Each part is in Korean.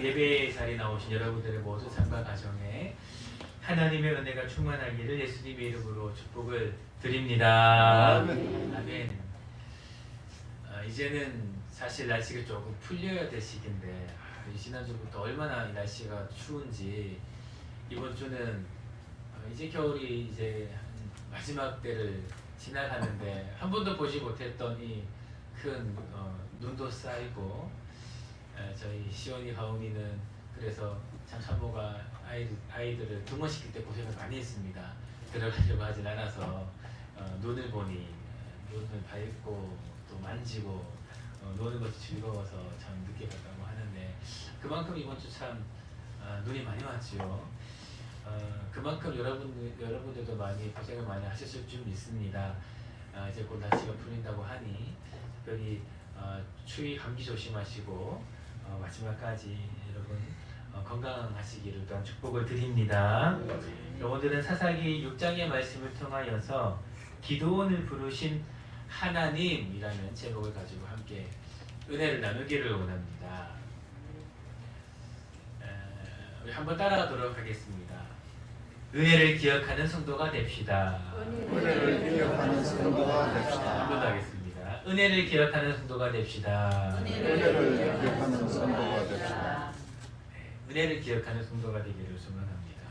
예배 자리에 나오신 여러분들의 모든 삶과 가정에 하나님의 은혜가 충만하기를 예수님의 이름으로 축복을 드립니다. 아멘. 이제는 사실 날씨가 조금 풀려야 될 시기인데 지난주부터 얼마나 이 날씨가 추운지 이번 주는 이제 겨울이 이제 마지막 때를 지나가는데 한 번도 보지 못했던 이 큰 눈도 쌓이고 저희 시온이 가온이는 그래서 참 산모가 아이들을 등원시킬 때 고생을 많이 했습니다. 들어가려고 하진 않아서 눈을 보니 눈을 밟고 또 만지고 노는 것이 즐거워서 참 늦게 갔다고 하는데 그만큼 이번 주 참 눈이 많이 왔지요. 그만큼 여러분들도 많이 고생을 많이 하셨을 줄 믿습니다. 이제 곧 날씨가 풀린다고 하니 특별히 추위 감기 조심하시고 마지막까지 여러분 건강하시기를 또한 축복을 드립니다. 오늘은 사사기 6장의 말씀을 통하여서 기드온을 부르신 하나님이라는 제목을 가지고 함께 은혜를 나누기를 원합니다. 우리 한번 따라가도록 하겠습니다. 은혜를 기억하는 성도가 됩시다. 은혜를 기억하는 성도가 됩시다. 한 번 더 하겠습니다. 은혜를 기억하는 성도가 됩시다. 은혜를 기억하는 성도가 됩시다. 은혜를 기억하는 성도가 되기를 소망합니다.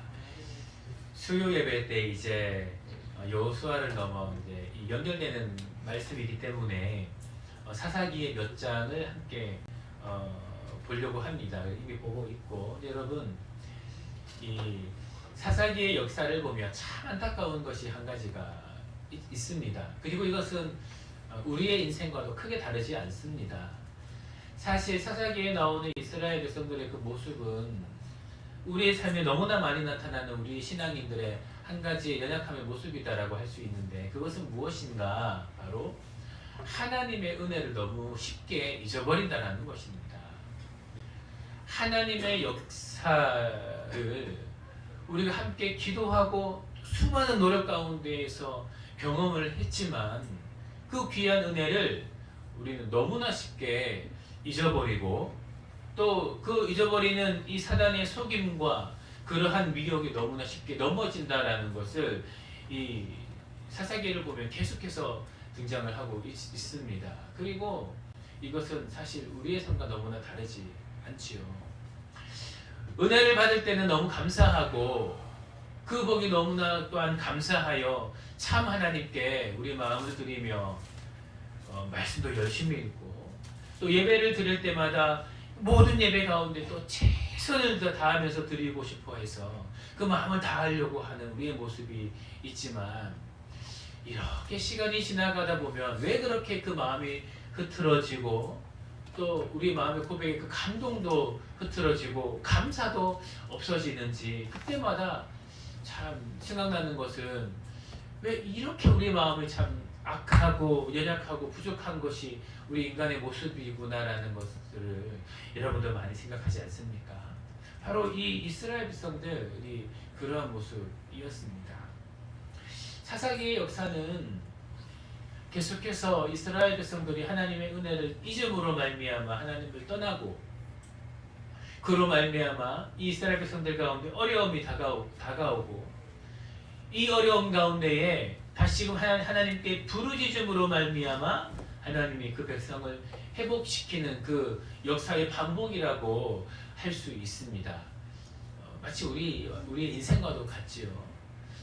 수요 예배 때 이제 여호수아를 넘어 이제 연결되는 말씀이기 때문에 사사기의 몇 장을 함께 보려고 합니다. 이미 보고 있고 여러분 이 사사기의 역사를 보면 참 안타까운 것이 한 가지가 있습니다. 그리고 이것은 우리의 인생과도 크게 다르지 않습니다. 사실 사사기에 나오는 이스라엘 백성들의 그 모습은 우리의 삶에 너무나 많이 나타나는 우리 신앙인들의 한 가지 연약함의 모습이다라고 할 수 있는데 그것은 무엇인가? 바로 하나님의 은혜를 너무 쉽게 잊어버린다는 것입니다. 하나님의 역사를 우리가 함께 기도하고 수많은 노력 가운데에서 경험을 했지만 그 귀한 은혜를 우리는 너무나 쉽게 잊어버리고 또 그 잊어버리는 이 사단의 속임과 그러한 미혹이 너무나 쉽게 넘어진다라는 것을 이 사사기를 보면 계속해서 등장을 하고 있습니다. 그리고 이것은 사실 우리의 삶과 너무나 다르지 않지요. 은혜를 받을 때는 너무 감사하고 그 복이 너무나 또한 감사하여 참 하나님께 우리 마음을 드리며 말씀도 열심히 읽고 또 예배를 드릴 때마다 모든 예배 가운데 또 최선을 다하면서 드리고 싶어 해서 그 마음을 다하려고 하는 우리의 모습이 있지만 이렇게 시간이 지나가다 보면 왜 그렇게 그 마음이 흐트러지고 또 우리 마음의 고백의 그 감동도 흐트러지고 감사도 없어지는지 그때마다 참 생각나는 것은 왜 이렇게 우리 마음이 참 악하고 연약하고 부족한 것이 우리 인간의 모습이구나라는 것을 여러분들 많이 생각하지 않습니까? 바로 이 이스라엘 백성들이 그러한 모습이었습니다. 사사기의 역사는 계속해서 이스라엘 백성들이 하나님의 은혜를 잊음으로 말미암아 하나님을 떠나고 그로 말미암아 이 이스라엘 백성들 가운데 어려움이 다가오고 이 어려움 가운데에 다시금 하나님께 부르짖음으로 말미암아 하나님이 그 백성을 회복시키는 그 역사의 반복이라고 할 수 있습니다. 마치 우리의 인생과도 같지요.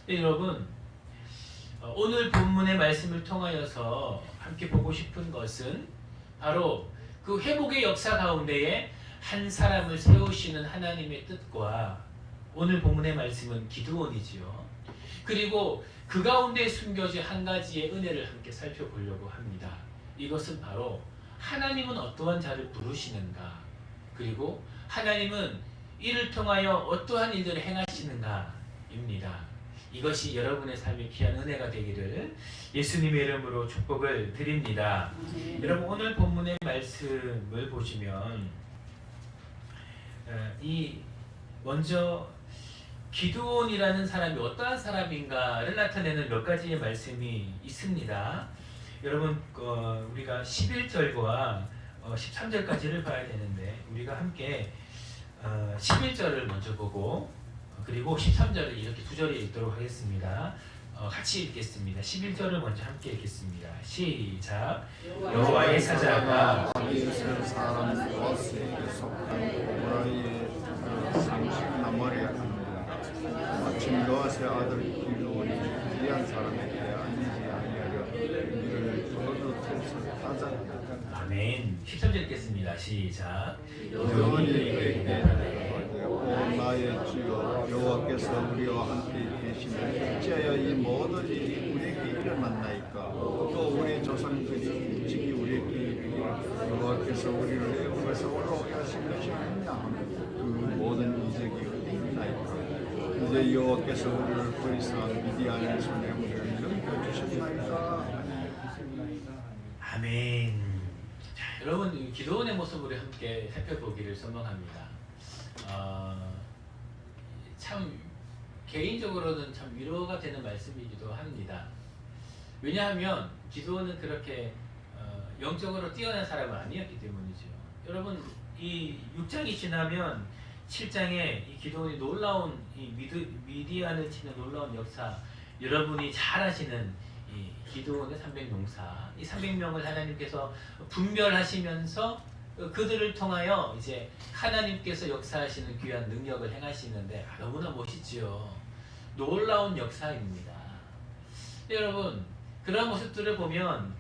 여러분 오늘 본문의 말씀을 통하여서 함께 보고 싶은 것은 바로 그 회복의 역사 가운데에 한 사람을 세우시는 하나님의 뜻과 오늘 본문의 말씀은 기드온이지요. 그리고 그 가운데 숨겨진 한 가지의 은혜를 함께 살펴보려고 합니다. 이것은 바로 하나님은 어떠한 자를 부르시는가 그리고 하나님은 이를 통하여 어떠한 일들을 행하시는가입니다. 이것이 여러분의 삶의 귀한 은혜가 되기를 예수님의 이름으로 축복을 드립니다. 여러분 오늘 본문의 말씀을 보시면 먼저 기드온이라는 사람이 어떠한 사람인가를 나타내는 몇 가지의 말씀이 있습니다. 여러분 우리가 11절과 13절까지를 봐야 되는데 우리가 함께 11절을 먼저 보고 그리고 13절을 이렇게 두 절에 읽도록 하겠습니다. 같이 읽겠습니다. 11절을 먼저 함께 읽겠습니다. 시작. 여호와의 사자가 이스라엘 사람 요아스에게 속한 고라의 상식 나머리에 하는데 마침 요아스의 아들 기드온이 미디안 사람에게 아니지 아니하려 이를 거두어서 타자. 아멘. 13절 읽겠습니다. 시작. 기드온이 그에게 오 나의 주여 여호와께서 우리와 함께 계시면 어찌하여 이 모든 일이 우리에게 일어났나이까. 또 우리 조상들이 일찍이 우리에게 이르기를 여호와께서 우리를 애굽에서 올라오게 하신 것이 아니냐 하며 그 모든 이적이 어디 있나이까. 이제 여호와께서 우리를 더 이상 미디안의 손에 우리를 넘겨주셨나이까. 아멘. 자, 여러분 이 기도원의 모습을 함께 살펴보기를 소망합니다. 참 개인적으로는 참 위로가 되는 말씀이기도 합니다. 왜냐하면 기도원은 그렇게 영적으로 뛰어난 사람은 아니었기 때문이죠. 여러분 이 6장이 지나면 7장에 이 기도원이 놀라운 이 미디안을 치는 놀라운 역사, 여러분이 잘 아시는 이 기도원의 300용사, 이 300명을 하나님께서 분별하시면서 그들을 통하여 이제 하나님께서 역사하시는 귀한 능력을 행하시는데 너무나 멋있지요. 놀라운 역사입니다. 여러분 그런 모습들을 보면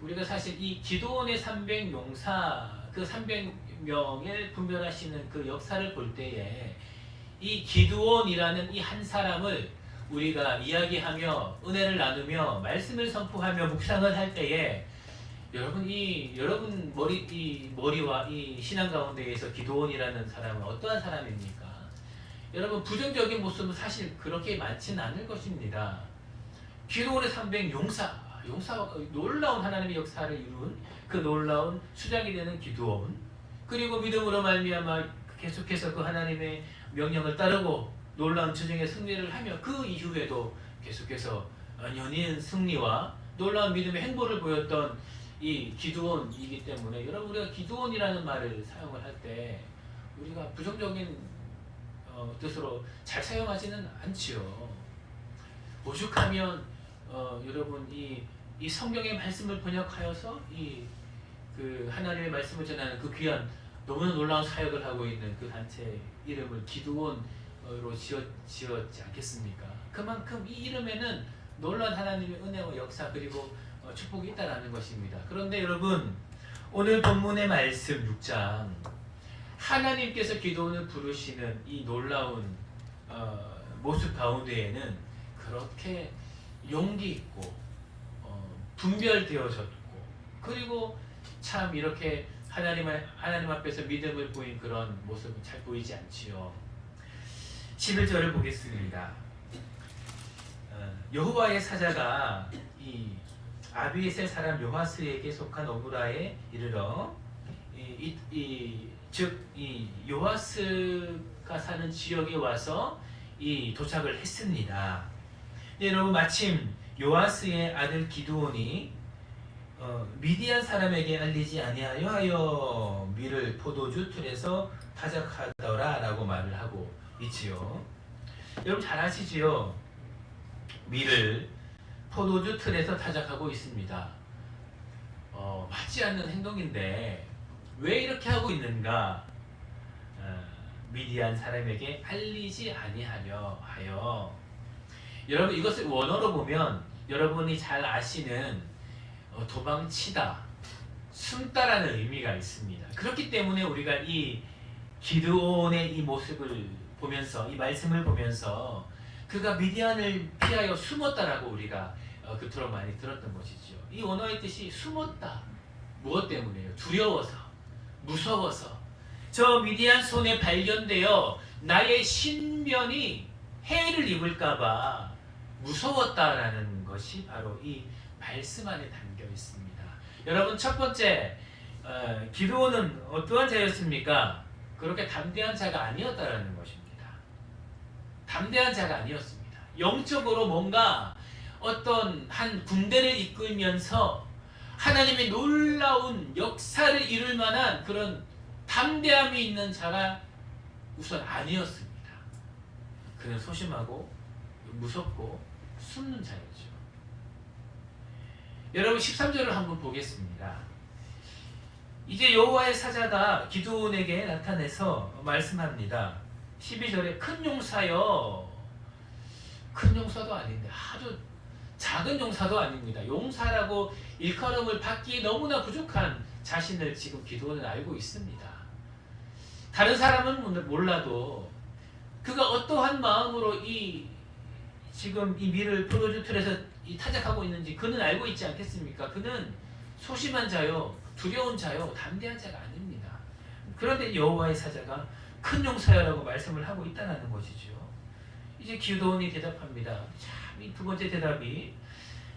우리가 사실 이 기도원의 300용사 그 300명을 분별하시는 그 역사를 볼 때에 이 기드온이라는 이 한 사람을 우리가 이야기하며 은혜를 나누며 말씀을 선포하며 묵상을 할 때에 여러분 머리와 이 신앙 가운데에서 기드온이라는 사람은 어떠한 사람입니까? 여러분 부정적인 모습은 사실 그렇게 많지는 않을 것입니다. 기드온의 300용사 놀라운 하나님의 역사를 이룬 그 놀라운 수장이 되는 기드온, 그리고 믿음으로 말미암아 계속해서 그 하나님의 명령을 따르고 놀라운 전쟁의 승리를 하며 그 이후에도 계속해서 연이은 승리와 놀라운 믿음의 행보를 보였던 이 기드온이기 때문에 여러분 우리가 기드온이라는 말을 사용을 할 때 우리가 부정적인 뜻으로 잘 사용하지는 않지요. 오죽하면 여러분 이 성경의 말씀을 번역하여서 그 하나님의 말씀을 전하는 그 귀한 너무나 놀라운 사역을 하고 있는 그 단체 이름을 기드온으로 지었지 않겠습니까? 그만큼 이 이름에는 놀라운 하나님의 은혜와 역사 그리고 축복이 있다라는 것입니다. 그런데 여러분 오늘 본문의 말씀 6장 하나님께서 기드온을 부르시는 이 놀라운 모습 가운데에는 그렇게 용기 있고 분별되어졌고 그리고 참 이렇게 하나님 앞에서 믿음을 보인 그런 모습은 잘 보이지 않지요. 11절을 보겠습니다. 여호와의 사자가 이 아비에셀 사람 요아스에게 속한 오브라에 이르러 이 요아스가 사는 지역에 와서 도착을 했습니다. 네, 여러분 마침 요아스의 아들 기드온이 미디안 사람에게 알리지 아니하여 하여 밀을 포도주 틀에서 타작하더라 라고 말을 하고 있지요. 여러분 잘 아시지요? 밀을 포도주 틀에서 타작하고 있습니다. 맞지 않는 행동인데 왜 이렇게 하고 있는가? 미디안 사람에게 알리지 아니하려 하여. 여러분 이것을 원어로 보면 여러분이 잘 아시는 도망치다, 숨다라는 의미가 있습니다. 그렇기 때문에 우리가 이 기드온의 이 모습을 보면서 이 말씀을 보면서 그가 미디안을 피하여 숨었다라고 우리가 그토록 많이 들었던 것이죠. 이 원어의 뜻이 숨었다. 무엇 때문에요? 두려워서, 무서워서, 저 미디안 손에 발견되어 나의 신변이 해를 입을까봐 무서웠다라는 것이 바로 이 말씀 안에 담겨 있습니다. 여러분 첫 번째 기드온은 어떠한 자였습니까? 그렇게 담대한 자가 아니었다라는 것입니다. 담대한 자가 아니었습니다. 영적으로 뭔가 어떤 한 군대를 이끌면서 하나님의 놀라운 역사를 이룰 만한 그런 담대함이 있는 자가 우선 아니었습니다. 그는 소심하고 무섭고 숨는 자였죠. 여러분 13절을 한번 보겠습니다. 이제 여호와의 사자가 기드온에게 나타내서 말씀합니다. 12절에 큰 용사여, 큰 용사도 아닌데 아주 작은 용사도 아닙니다. 용사라고 일컬음을 받기에 너무나 부족한 자신을 지금 기드온은 알고 있습니다. 다른 사람은 몰라도 그가 어떠한 마음으로 지금 이 밀을 포도주 틀에서 타작하고 있는지 그는 알고 있지 않겠습니까? 그는 소심한 자요, 두려운 자요, 담대한 자가 아닙니다. 그런데 여호와의 사자가 큰 용사여라고 말씀을 하고 있다는 것이죠. 이제 기드온이 대답합니다. 참, 이 두 번째 대답이,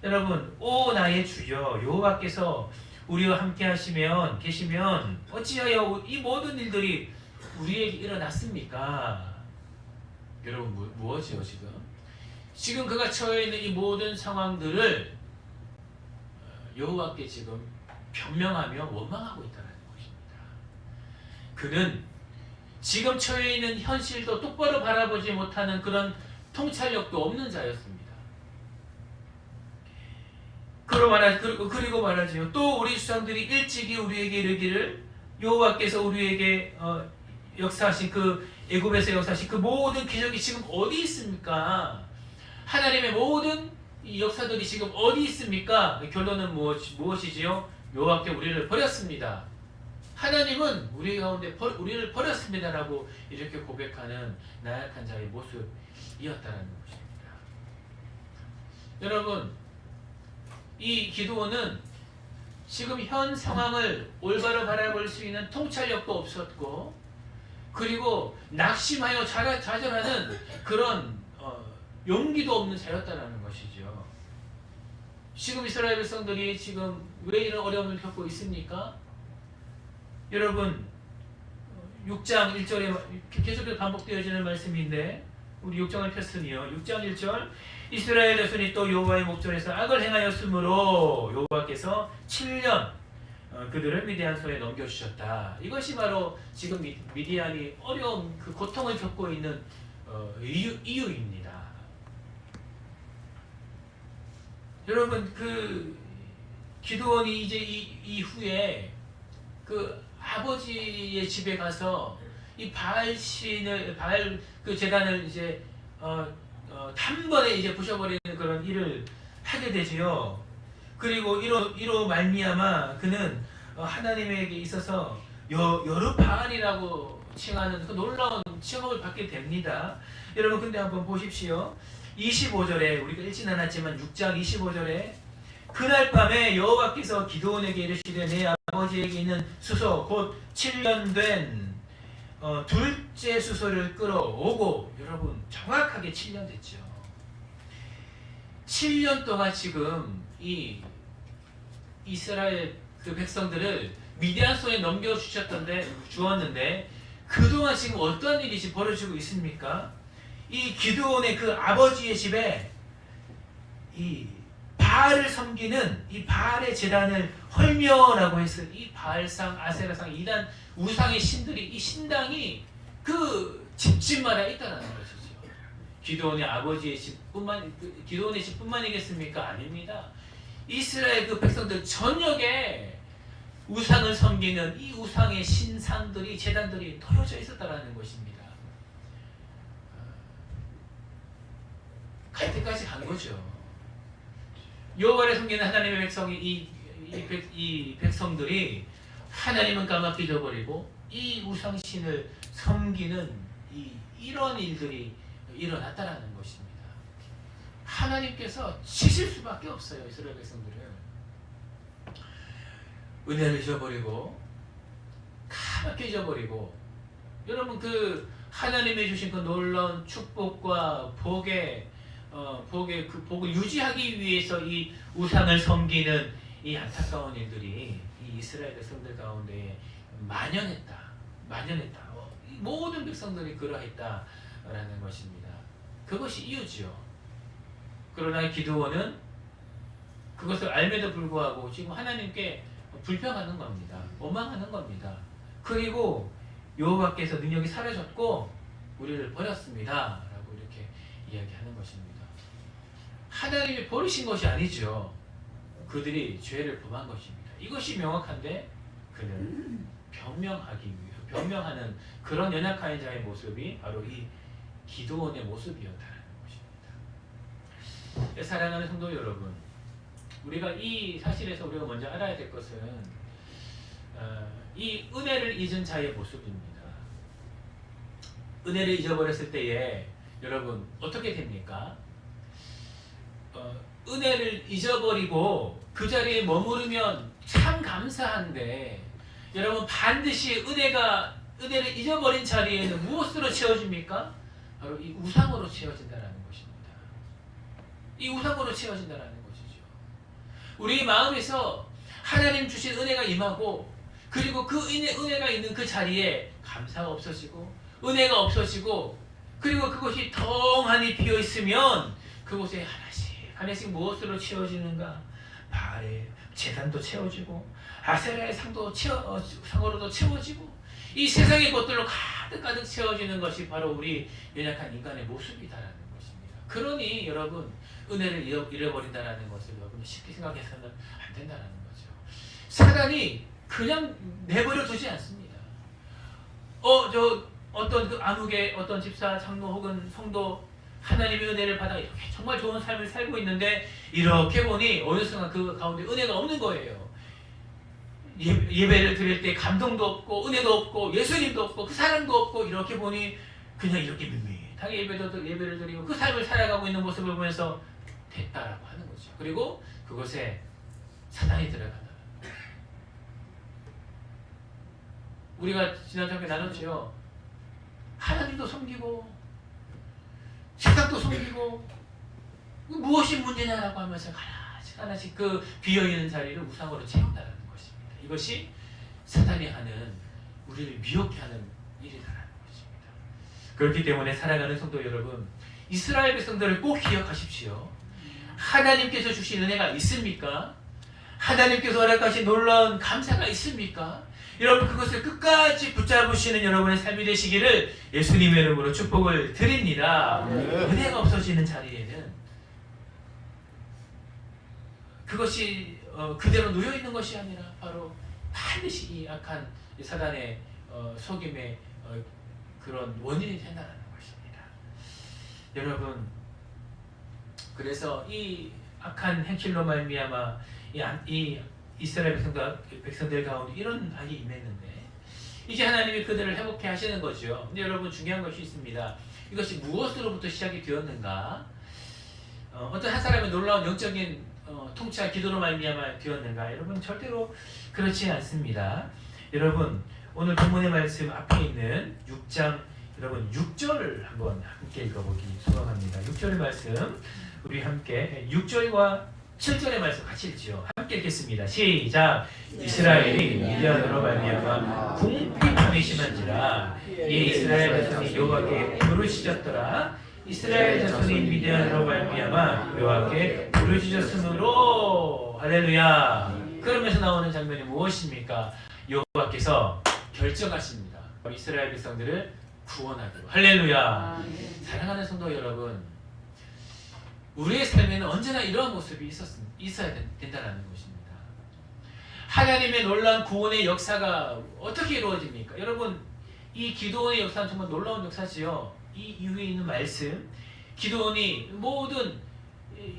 여러분, 오 나의 주여 여호와께서 우리와 함께 계시면 어찌하여 이 모든 일들이 우리에게 일어났습니까? 여러분, 무엇이요 지금 그가 처해 있는 이 모든 상황들을 여호와께 지금 변명하며 원망하고 있다는 것입니다. 그는 지금 처해 있는 현실도 똑바로 바라보지 못하는 그런 통찰력도 없는 자였습니다. 그리고 말하지요. 또 우리 조상들이 일찍이 우리에게 이르기를 여호와께서 우리에게 역사하신 그 애굽에서 역사하신 그 모든 기적이 지금 어디 있습니까? 하나님의 모든 이 역사들이 지금 어디 있습니까? 결론은 무엇이지요? 여호와께 우리를 버렸습니다. 하나님은 우리 가운데 우리를 버렸습니다라고 이렇게 고백하는 나약한 자의 모습이었다는 것입니다. 여러분, 이 기드온은 지금 현 상황을 올바로 바라볼 수 있는 통찰력도 없었고, 그리고 낙심하여 좌절하는 그런 용기도 없는 자였다는 것이죠. 지금 이스라엘 백성들이 지금 왜 이런 어려움을 겪고 있습니까? 여러분, 6장 1절에 계속해서 반복되어지는 말씀인데, 우리 6장을 폈으니요. 6장 1절, 이스라엘 자손이 또 여호와의 목전에서 악을 행하였으므로 여호와께서 7년 그들을 미디안 손에 넘겨주셨다. 이것이 바로 지금 미디안이 어려운 그 고통을 겪고 있는 이유입니다. 여러분, 그 기드온이 이제 이후에 그 아버지의 집에 가서 이 바알 그 제단을 이제 단번에 이제 부셔버리는 그런 일을 하게 되지요. 그리고 이로 말미암아 그는 하나님에게 있어서 여르바알이라고 칭하는 그 놀라운 칭함을 받게 됩니다. 여러분, 근데 한번 보십시오. 25절에 우리가 읽진 않았지만 6장 25절에 그날 밤에 여호와께서 기드온에게 이르시되 내 아버지에게 있는 수소 곧 7년 된 둘째 수소를 끌어오고, 여러분 정확하게 7년 됐죠. 7년 동안 지금 이 이스라엘 그 백성들을 미디안 손에 주었는데 그동안 지금 어떠한 일이 지금 벌어지고 있습니까? 이 기드온의 그 아버지의 집에 이 바알을 섬기는 이 바알의 제단을 헐며라고 해서 이 바알상, 아세라상, 이단 우상의 신들이, 이 신당이 그 집집마다 있다는 것이죠. 기드온의 아버지의 기드온의 집뿐만이겠습니까? 아닙니다. 이스라엘 그 백성들 전역에 우상을 섬기는 이 우상의 신상들이, 제단들이 놓여져 있었다는 것입니다. 갈 때까지 간 거죠. 여호와를 섬기는 하나님의 백성이 이 백성들이 하나님은 까맣게 잊어버리고 이 우상신을 섬기는 이런 일들이 일어났다라는 것입니다. 하나님께서 치실 수밖에 없어요. 이스라엘 백성들을 은혜를 잊어버리고 까맣게 잊어버리고, 여러분 그 하나님이 주신 그 놀라운 축복과 복의 그 복을 유지하기 위해서 이 우상을 섬기는 이 안타까운 일들이 이 이스라엘 백성들 가운데 만연했다. 모든 백성들이 그러했다라는 것입니다. 그것이 이유지요. 그러나 기드온은 그것을 알매도 불구하고 지금 하나님께 불평하는 겁니다. 원망하는 겁니다. 그리고 여호와께서 능력이 사라졌고 우리를 버렸습니다 라고 이렇게 이야기하는 것입니다. 하나님이 버리신 것이 아니죠. 그들이 죄를 범한 것입니다. 이것이 명확한데 그는 변명하는 그런 연약한 자의 모습이 바로 이 기드온의 모습이었다는 것입니다. 사랑하는 성도 여러분, 우리가 이 사실에서 우리가 먼저 알아야 될 것은 이 은혜를 잊은 자의 모습입니다. 은혜를 잊어버렸을 때에 여러분 어떻게 됩니까? 은혜를 잊어버리고 그 자리에 머무르면 참 감사한데 여러분 반드시 은혜를 잊어버린 자리에는 무엇으로 채워집니까? 바로 이 우상으로 채워진다는 것입니다. 이 우상으로 채워진다는 것이죠. 우리 마음에서 하나님 주신 은혜가 임하고 그리고 그 은혜가 있는 그 자리에 감사가 없어지고 은혜가 없어지고 그리고 그것이 덩하니 비어 있으면 그곳에 하나씩 무엇으로 채워지는가? 바알의 제단도 채워지고 아세라의 상으로도 채워지고 이 세상의 것들로 가득 채워지는 것이 바로 우리 연약한 인간의 모습이다라는 것입니다. 그러니 여러분 은혜를 잃어버린다는 것을 여러분 쉽게 생각해서는 안 된다는 거죠. 사단이 그냥 내버려 두지 않습니다. 어떤 그 암흑의 어떤 집사, 장로 혹은 성도 하나님의 은혜를 받아 이렇게 정말 좋은 삶을 살고 있는데 이렇게 보니 어느 순간 그 가운데 은혜가 없는 거예요. 예배를 드릴 때 감동도 없고 은혜도 없고 예수님도 없고 그 사랑도 없고 이렇게 보니 그냥 이렇게 밋밋하게 예배를 드리고 그 삶을 살아가고 있는 모습을 보면서 됐다라고 하는 거죠. 그리고 그것에 사단이 들어간다. 우리가 지난주에 나눴죠. 하나님도 섬기고 세상도 섬기고 무엇이 문제냐라고 하면서 하나씩 그 비어있는 자리를 우상으로 채운다는 것입니다. 이것이 사단이 하는 우리를 미혹해 하는 일이다라는 것입니다. 그렇기 때문에 사랑하는 성도 여러분, 이스라엘 백성들을 꼭 기억하십시오. 하나님께서 주신 은혜가 있습니까? 하나님께서 허락하신 놀라운 감사가 있습니까? 여러분 그것을 끝까지 붙잡으시는 여러분의 삶이 되시기를 예수님의 이름으로 축복을 드립니다. 은혜가 없어지는 자리에는 그것이 그대로 놓여있는 것이 아니라 바로 반드시 이 악한 사단의 속임의 그런 원인이 된다는 것입니다. 여러분 그래서 이 악한 행실로 말미암아 이 이스라엘 백성들 가운데 이런 악이 임했는데 이제 하나님이 그들을 회복해 하시는 거죠. 근데 여러분 중요한 것이 있습니다. 이것이 무엇으로부터 시작이 되었는가? 어떤 한 사람의 놀라운 영적인 통치와 기도로 말미암아 되었는가? 여러분 절대로 그렇지 않습니다. 여러분 오늘 본문의 말씀 앞에 있는 6장 여러분 6절을 한번 함께 읽어보기 소망합니다. 6절의 말씀 우리 함께 6절과 7절의 말씀 같이 읽지요. 함께 읽겠습니다. 시작. 이스라엘이 미디안으로 말미암아 궁핍함이 심한지라 이 이스라엘 자손이 여호와께 부르짖었더라. 이스라엘 자손이 미디안으로 말미암아 여호와께 부르짖었으므로 할렐루야. 그러면서 나오는 장면이 무엇입니까? 여호와께서 결정하십니다. 이스라엘 백성들을 구원하기로. 할렐루야. 사랑하는 성도 여러분, 우리의 삶에는 언제나 이러한 모습이 있어야 된다는 것입니다. 하나님의 놀라운 구원의 역사가 어떻게 이루어집니까? 여러분 이 기드온의 역사는 정말 놀라운 역사지요. 이 이후에 있는 말씀 기드온이 모든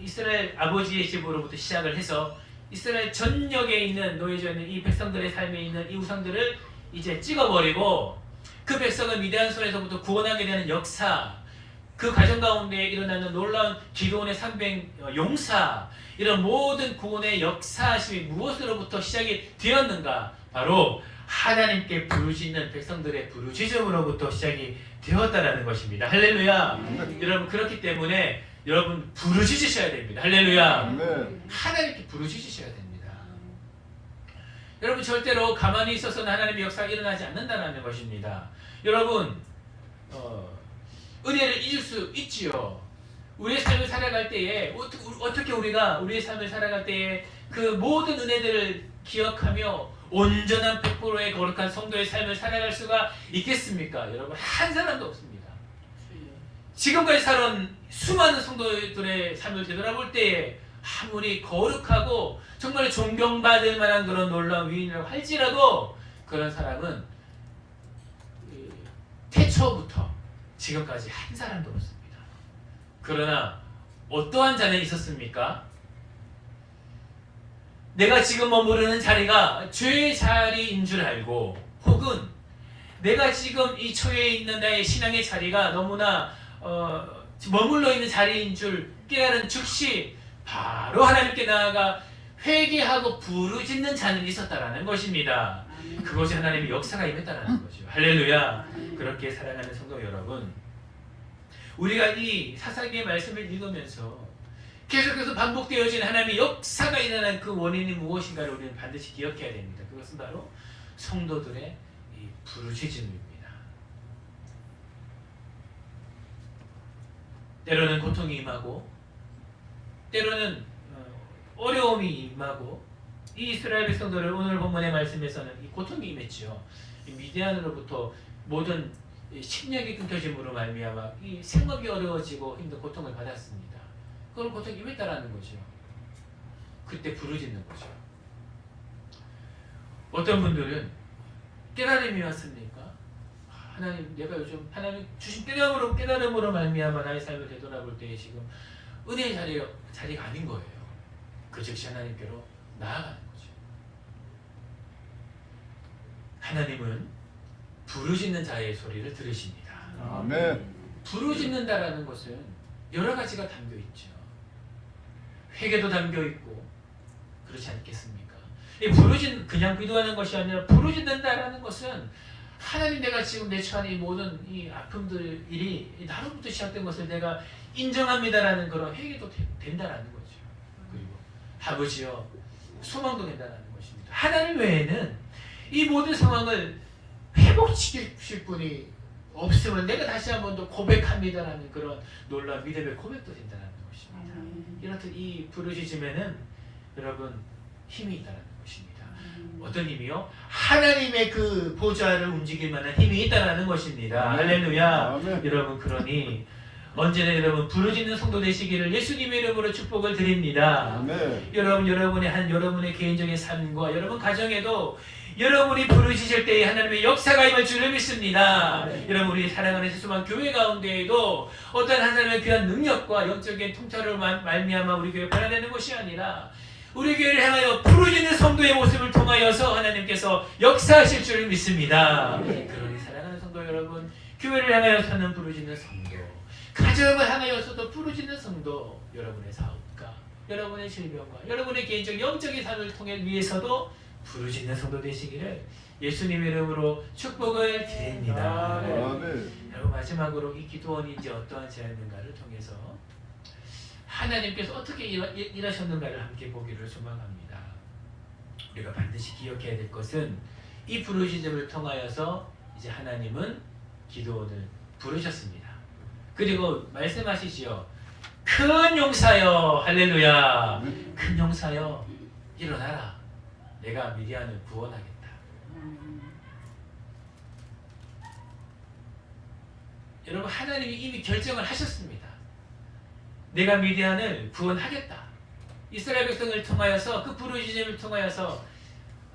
이스라엘 아버지의 집으로부터 시작을 해서 이스라엘 전역에 있는 놓여져 있는 이 백성들의 삶에 있는 이 우상들을 이제 찍어버리고 그 백성을 미디안 손에서부터 구원하게 되는 역사, 그 가정 가운데 일어나는 놀라운 기드온의 상병 용사, 이런 모든 구원의 역사심이 무엇으로부터 시작이 되었는가? 바로 하나님께 부르짖는 백성들의 부르짖음으로부터 시작이 되었다라는 것입니다. 할렐루야. 여러분 그렇기 때문에 여러분 부르짖으셔야 됩니다. 할렐루야. 하나님께 부르짖으셔야 됩니다. 여러분 절대로 가만히 있어서는 하나님의 역사가 일어나지 않는다는 것입니다. 여러분 은혜를 잊을 수 있지요. 우리의 삶을 살아갈 때에 어떻게 우리가 우리의 삶을 살아갈 때에 그 모든 은혜들을 기억하며 온전한 100%의 거룩한 성도의 삶을 살아갈 수가 있겠습니까? 여러분, 한 사람도 없습니다. 지금까지 살아온 수많은 성도들의 삶을 되돌아볼 때에 아무리 거룩하고 정말 존경받을 만한 그런 놀라운 위인이라고 할지라도 그런 사람은 태초부터 지금까지 한 사람도 없습니다. 그러나 어떠한 자는 있었습니까? 내가 지금 머무르는 자리가 죄의 자리인 줄 알고, 혹은 내가 지금 이 처해 있는 나의 신앙의 자리가 너무나 머물러 있는 자리인 줄 깨달은 즉시 바로 하나님께 나아가 회개하고 부르짖는 자는 있었다라는 것입니다. 그것이 하나님의 역사가 임했다라는 거죠. 할렐루야. 그렇게 사랑하는 성도 여러분, 우리가 이 사사기의 말씀을 읽으면서 계속해서 반복되어진 하나님의 역사가 일어난 그 원인이 무엇인가를 우리는 반드시 기억해야 됩니다. 그것은 바로 성도들의 이 부르짖음입니다. 때로는 고통이 임하고, 때로는 어려움이 임하고, 이 이스라엘 백성들을 오늘 본문의 말씀에서는 이 고통이 임했죠. 이 미디안으로부터 모든 식량이 끊겨짐으로 말미암아 이 생업이 어려워지고 힘든 고통을 받았습니다. 그걸 고통이 임했다라는 거죠. 그때 부르짖는 거죠. 어떤 분들은 깨달음이 왔습니까? 하나님, 내가 요즘 하나님 주신 깨달음으로 말미암아 나의 삶을 되돌아볼 때에 지금 은혜의 자리가 아닌 거예요. 그 즉시 하나님께로 나아가는 거죠. 하나님은 부르짖는 자의 소리를 들으십니다. 아멘. 부르짖는다라는 것은 여러 가지가 담겨 있죠. 회개도 담겨 있고, 그렇지 않겠습니까? 이 그냥 기도하는 것이 아니라 부르짖는다라는 것은 하나님, 내가 지금 내 처한 이 모든 이 아픔들이 나로부터 시작된 것을 내가 인정합니다라는 그런 회개도 된다라는 거죠. 그리고 아버지여, 소망도 된다라는 것입니다. 하나님 외에는 이 모든 상황을 회복시킬 분이 없으면 내가 다시 한 번 더 고백합니다라는 그런 놀라운 믿음의 고백도 된다는 것입니다. 이렇듯 이 부르짖음에는 여러분 힘이 있다는 것입니다. 어떤 힘이요? 하나님의 그 보좌를 움직일 만한 힘이 있다는 것입니다. 할렐루야. 여러분, 그러니 언제나 여러분 부르짖는 성도 되시기를 예수님의 이름으로 축복을 드립니다. 아멘. 여러분의 개인적인 삶과 여러분 가정에도 여러분이 부르짖을 때에 하나님의 역사가 임할 줄을 믿습니다. 여러분, 우리 사랑하는 세수만 교회 가운데에도 어떤 한 사람의 귀한 능력과 영적인 통찰을 말미암아 우리 교회 변화되는 것이 아니라 우리 교회를 향하여 부르짖는 성도의 모습을 통하여서 하나님께서 역사하실 줄을 믿습니다. 그러니 사랑하는 성도 여러분, 교회를 향하여서는 부르짖는 성도, 가정을 향하여서도 부르짖는 성도, 여러분의 사업과 여러분의 질병과 여러분의 개인적 영적인 삶을 통해 위해서도 부르짖는 성도 되시기를 예수님의 이름으로 축복을 드립니다. 여러분, 마지막으로 이 기도원이 이제 어떠한 제안인가를 통해서 하나님께서 어떻게 일하셨는가를 함께 보기를 소망합니다. 우리가 반드시 기억해야 될 것은 이 부르짖음을 통하여서 이제 하나님은 기도원을 부르셨습니다. 그리고 말씀하시지요. 큰 용사여, 할렐루야. 큰 용사여, 일어나라. 내가 미디안을 구원하겠다. 여러분, 하나님이 이미 결정을 하셨습니다. 내가 미디안을 구원하겠다. 이스라엘 백성을 통하여서, 그 부르짖음을 통하여서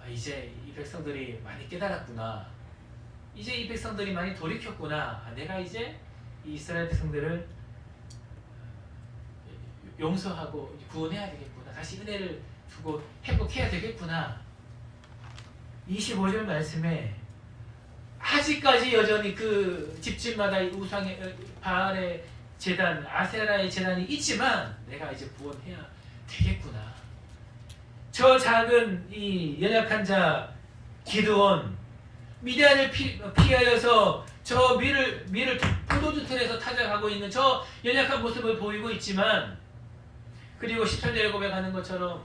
이제 이 백성들이 많이 깨달았구나. 이제 이 백성들이 많이 돌이켰구나. 내가 이제 이 이스라엘 백성들을 용서하고 구원해야 되겠구나. 다시 은혜를 주고 회복해야 되겠구나. 25절 말씀에 아직까지 여전히 그 집집마다 우상의 바알의 제단, 아세라의 제단이 있지만 내가 이제 구원해야 되겠구나. 저 작은 이 연약한 자 기드온, 미디안을 피하여서 저 밀을 포도주 틀에서 타작하고 있는 저 연약한 모습을 보이고 있지만, 그리고 13절에 고백하는 것처럼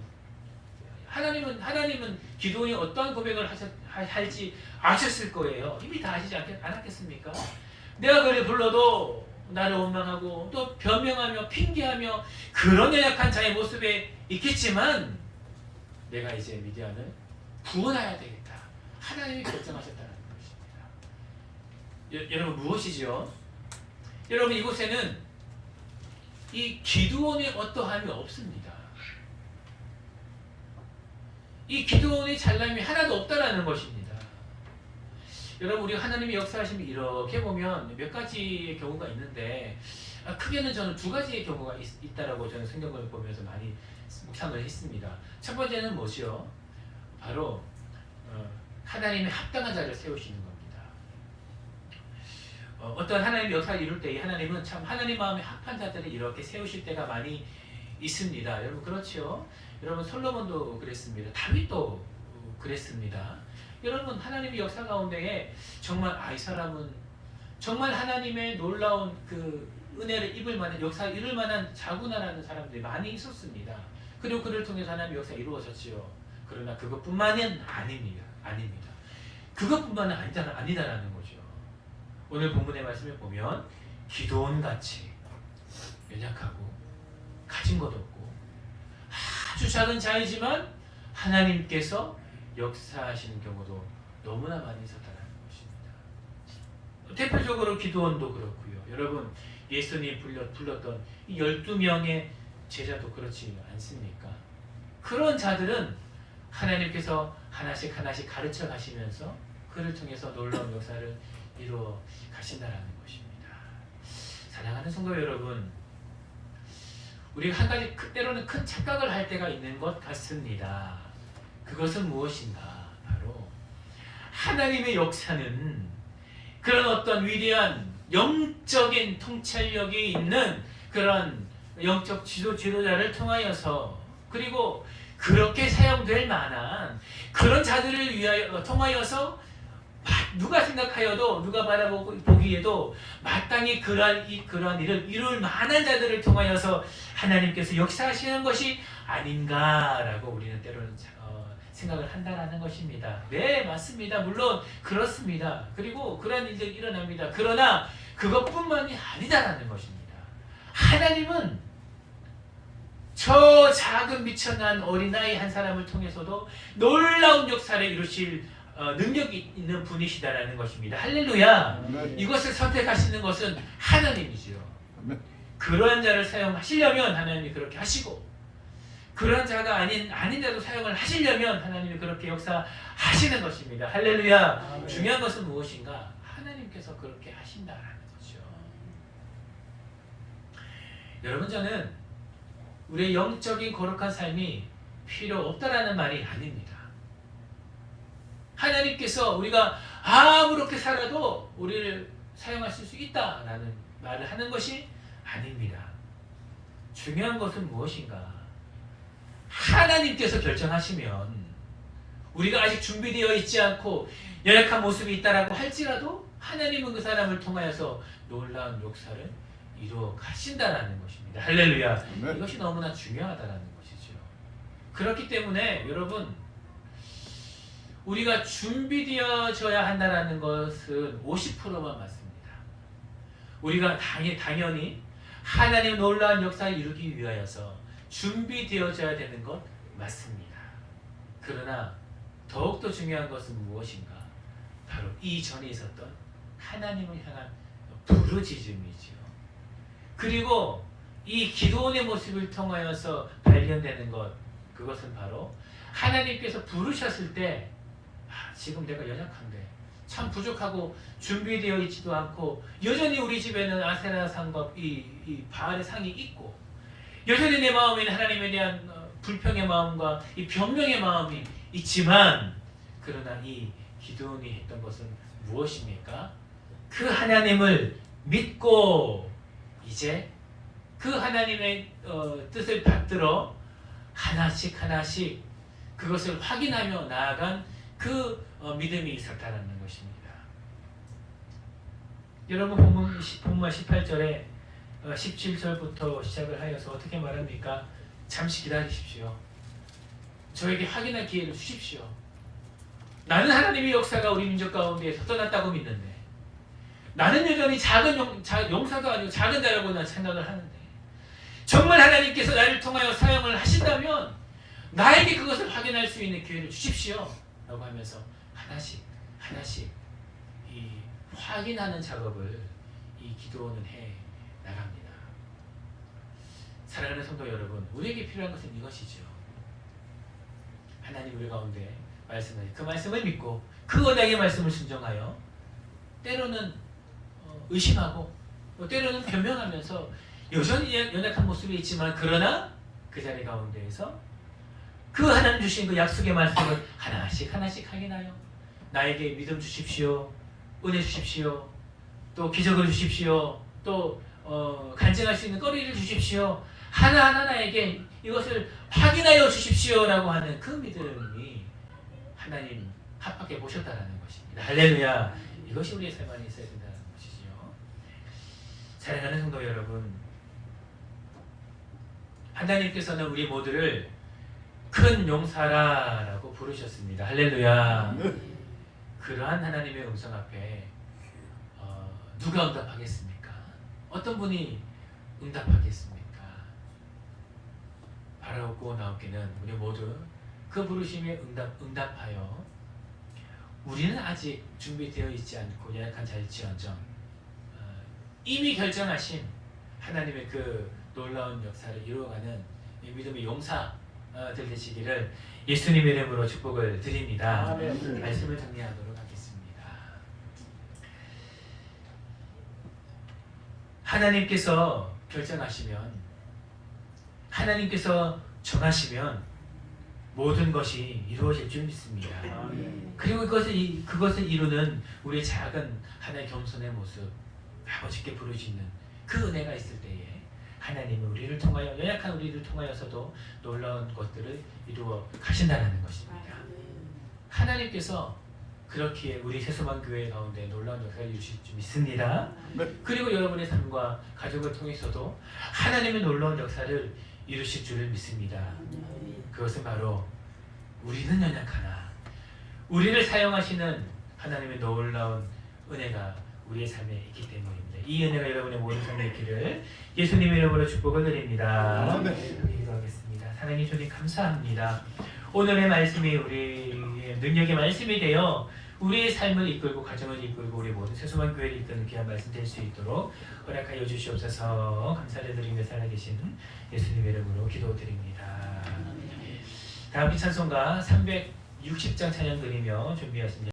하나님은 기도원이 어떠한 고백을 할지 아셨을 거예요. 이미 다 아시지 않았겠습니까? 내가 그를 불러도 나를 원망하고 또 변명하며 핑계하며 그런 연약한 자의 모습에 있겠지만 내가 이제 미디안을 구원해야 되겠다. 하나님이 결정하셨다는 것입니다. 여러분 무엇이죠? 여러분 이곳에는 이 기드온의 어떠함이 없습니다. 이 기드온의 잘남이 하나도 없다라는 것입니다. 여러분 우리가 하나님의 역사하심을 이렇게 보면 몇 가지의 경우가 있는데 크게는 저는 두 가지의 경우가 있다라고 저는 성경을 보면서 많이 묵상을 했습니다. 첫 번째는 뭐죠? 바로 하나님의 합당한 자를 세우시는 겁니다. 어떤 하나님의 역사를 이룰 때 하나님은 참 하나님 마음에 합한 자들을 이렇게 세우실 때가 많이 있습니다. 여러분 그렇죠? 여러분 솔로몬도 그랬습니다. 다윗도 그랬습니다. 여러분 하나님의 역사 가운데에 정말 이 사람은 정말 하나님의 놀라운 그 은혜를 입을 만한 역사를 이룰 만한 자구나라는 사람들이 많이 있었습니다. 그리고 그를 통해서 하나님의 역사가 이루어졌지요. 그러나 그것뿐만은 아닙니다. 그것뿐만은 아니다라는 거죠. 오늘 본문의 말씀을 보면 기드온같이 연약하고 가진 것 없고 아주 작은 자이지만 하나님께서 역사하시는 경우도 너무나 많이 있었다는 것입니다. 대표적으로 기드온도 그렇고요. 여러분 예수님 불렀던 이 12명의 제자도 그렇지 않습니까? 그런 자들은 하나님께서 하나씩 가르쳐 가시면서 그를 통해서 놀라운 역사를 이루어 가신다라는 것입니다. 사랑하는 성도 여러분, 우리가 한 가지 때로는 큰 착각을 할 때가 있는 것 같습니다. 그것은 무엇인가? 바로 하나님의 역사는 그런 어떤 위대한 영적인 통찰력이 있는 그런 영적 지도자를 통하여서 그리고 그렇게 사용될 만한 그런 자들을 위하여 통하여서 누가 생각하여도 누가 보기에도 마땅히 그러한 일을 이룰 만한 자들을 통하여서 하나님께서 역사하시는 것이 아닌가라고 우리는 때로는 생각을 한다라는 것입니다. 네, 맞습니다. 물론 그렇습니다. 그리고 그러한 일들이 일어납니다. 그러나 그것뿐만이 아니다라는 것입니다. 하나님은 저 작은 미천한 어린아이 한 사람을 통해서도 놀라운 역사를 이루실 능력이 있는 분이시다라는 것입니다. 할렐루야. 아멘. 이것을 선택하시는 것은 하나님이죠. 아멘. 그러한 자를 사용하시려면 하나님이 그렇게 하시고 그러한 자가 아닌데도 사용을 하시려면 하나님이 그렇게 역사하시는 것입니다. 할렐루야. 아멘. 중요한 것은 무엇인가? 하나님께서 그렇게 하신다라는 거죠. 여러분 저는 우리의 영적인 거룩한 삶이 필요 없다라는 말이 아닙니다. 하나님께서 우리가 아무렇게 살아도 우리를 사용하실 수 있다라는 말을 하는 것이 아닙니다. 중요한 것은 무엇인가? 하나님께서 결정하시면 우리가 아직 준비되어 있지 않고 연약한 모습이 있다라고 할지라도 하나님은 그 사람을 통하여서 놀라운 역사를 이루어 가신다라는 것입니다. 할렐루야. 네. 이것이 너무나 중요하다라는 것이죠. 그렇기 때문에 여러분 우리가 준비되어져야 한다는 것은 50%만 맞습니다. 우리가 당연히 하나님의 놀라운 역사를 이루기 위하여서 준비되어져야 되는 것 맞습니다. 그러나 더욱더 중요한 것은 무엇인가? 바로 이전에 있었던 하나님을 향한 부르짖음이죠. 그리고 이 기도원의 모습을 통하여서 발견되는 것, 그것은 바로 하나님께서 부르셨을 때 지금 내가 연약한데 참 부족하고 준비되어 있지도 않고 여전히 우리 집에는 아세라 상과 이 바알의 상이 있고 여전히 내 마음에는 하나님에 대한 불평의 마음과 이 변명의 마음이 있지만 그러나 이 기드온이 했던 것은 무엇입니까? 그 하나님을 믿고 이제 그 하나님의 뜻을 받들어 하나씩 그것을 확인하며 나아간 그 믿음이 있었다는 것입니다. 여러분 본문 18절에 17절부터 시작을 하여서 어떻게 말합니까? 잠시 기다리십시오. 저에게 확인할 기회를 주십시오. 나는 하나님의 역사가 우리 민족 가운데에서 떠났다고 믿는데 나는 여전히 작은 용사도 아니고 작은 자라고 난 생각을 하는데 정말 하나님께서 나를 통하여 사용을 하신다면 나에게 그것을 확인할 수 있는 기회를 주십시오 라고 하면서 하나씩 이 확인하는 작업을 이 기도는 해 나갑니다. 사랑하는 성도 여러분, 우리에게 필요한 것은 이것이죠. 하나님 우리 가운데 말씀을, 그 말씀을 믿고 그 언약의 말씀을 순종하여 때로는 의심하고 때로는 변명하면서 여전히 연약한 모습이 있지만, 그러나 그 자리 가운데에서 그 하나님 주신 그 약속의 말씀을 하나씩 확인하여 나에게 믿음 주십시오, 은혜 주십시오, 또 기적을 주십시오, 또 간증할 수 있는 거리를 주십시오, 하나하나 나에게 이것을 확인하여 주십시오라고 하는 그 믿음이 하나님 합하게 보셨다라는 것입니다. 할렐루야. 이것이 우리의 삶 안에 있어야 된다는 것이지요. 사랑하는 성도 여러분, 하나님께서는 우리 모두를 큰 용사라라고 부르셨습니다. 할렐루야. 그러한 하나님의 음성 앞에 누가 응답하겠습니까? 어떤 분이 응답하겠습니까? 바라옵고 나옵기는 우리 모두 그 부르심에 응답하여 우리는 아직 준비되어 있지 않고 연약한 자일지언정 이미 결정하신 하나님의 그 놀라운 역사를 이루어가는 이 믿음의 용사들 되시기를 예수님의 이름으로 축복을 드립니다. 말씀을 정리하도록 하겠습니다. 하나님께서 결정하시면, 하나님께서 정하시면 모든 것이 이루어질 줄 믿습니다. 그리고 그것을 이루는 우리의 작은 하나의 겸손의 모습, 아버지께 부르짖는 그 은혜가 있을 때에 하나님은 우리를 통하여, 연약한 우리를 통하여서도 놀라운 것들을 이루어 가신다는 것입니다. 하나님께서 그렇기에 우리 세수만 교회 가운데 놀라운 역사를 이루실 줄 믿습니다. 그리고 여러분의 삶과 가족을 통해서도 하나님의 놀라운 역사를 이루실 줄을 믿습니다. 그것은 바로 우리는 연약하나 우리를 사용하시는 하나님의 놀라운 은혜가 우리의 삶에 있기 때문입니다. 이 은혜가 여러분의 모든 삶에 있기를 예수님의 이름으로 축복을 드립니다. 기도하겠습니다. 사랑해 주님 감사합니다. 오늘의 말씀이 우리의 능력의 말씀이 되어 우리의 삶을 이끌고 가정을 이끌고 우리 모든 세수만 교회를 이끄는 귀한 말씀 될 수 있도록 허락하여 주시옵소서. 감사를 드리며 살아계신 예수님의 이름으로 기도드립니다. 다음 이 찬송가 360장 찬양 드리며 준비하십니다.